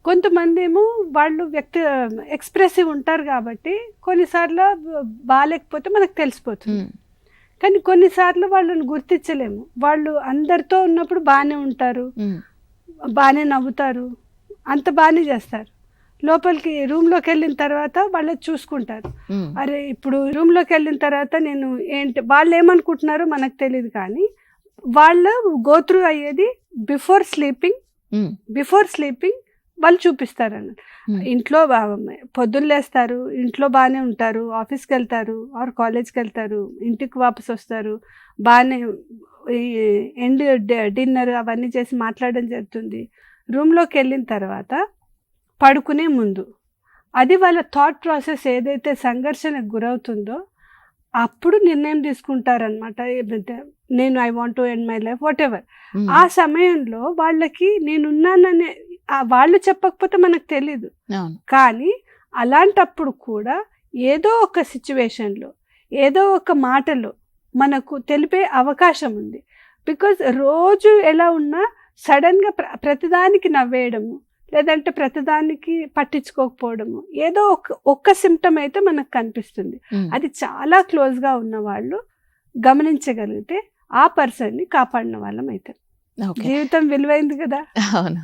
కొంతమంది ఏమో వాళ్ళు ఎక్స్ప్రెసివ్ ఉంటారు కాబట్టి కొన్నిసార్లు బాగాలేకపోతే మనకు తెలిసిపోతుంది. కానీ కొన్నిసార్లు వాళ్ళని గుర్తించలేము. వాళ్ళు అందరితో ఉన్నప్పుడు బాగానే ఉంటారు, బాగానే నవ్వుతారు, అంత బాగానే చేస్తారు. లోపలికి రూమ్లోకి వెళ్ళిన తర్వాత వాళ్ళు చూసుకుంటారు. అరే ఇప్పుడు రూమ్లోకి వెళ్ళిన తర్వాత నేను ఏంటి వాళ్ళు ఏమనుకుంటున్నారో మనకు తెలియదు. కానీ వాళ్ళు గోత్రూ అయ్యేది బిఫోర్ స్లీపింగ్ వాళ్ళు చూపిస్తారు అన్నట్టు. ఇంట్లో పొద్దున్న లేస్తారు, ఇంట్లో బాగానే ఉంటారు, ఆఫీస్కి వెళ్తారు ఆర్ కాలేజ్కి వెళ్తారు, ఇంటికి వాపసు వస్తారు, బాగానే డిన్నర్ అవన్నీ చేసి మాట్లాడడం జరుగుతుంది. రూమ్లోకి వెళ్ళిన తర్వాత పడుకునే ముందు అది వాళ్ళ థాట్ ప్రాసెస్ ఏదైతే సంఘర్షణకు గురవుతుందో అప్పుడు నిర్ణయం తీసుకుంటారనమాట. నేను I want to end my life what ever. ఆ సమయంలో వాళ్ళకి నేనున్నాననే వాళ్ళు చెప్పకపోతే మనకు తెలీదు. కానీ అలాంటప్పుడు కూడా ఏదో ఒక సిచ్యువేషన్లో ఏదో ఒక మాటలో మనకు తెలిపే అవకాశం ఉంది. బికాజ్ రోజు ఎలా ఉన్నా సడన్గా ప్రతిదానికి నవ్వేయడము లేదంటే ప్రతిదానికి పట్టించుకోకపోవడము ఏదో ఒక్క సిమ్టమ్ అయితే మనకు కనిపిస్తుంది. అది చాలా క్లోజ్గా ఉన్న వాళ్ళు గమనించగలిగితే ఆ పర్సన్ని కాపాడిన వాళ్ళం అయితే జీవితం విలువైంది కదా. అవును.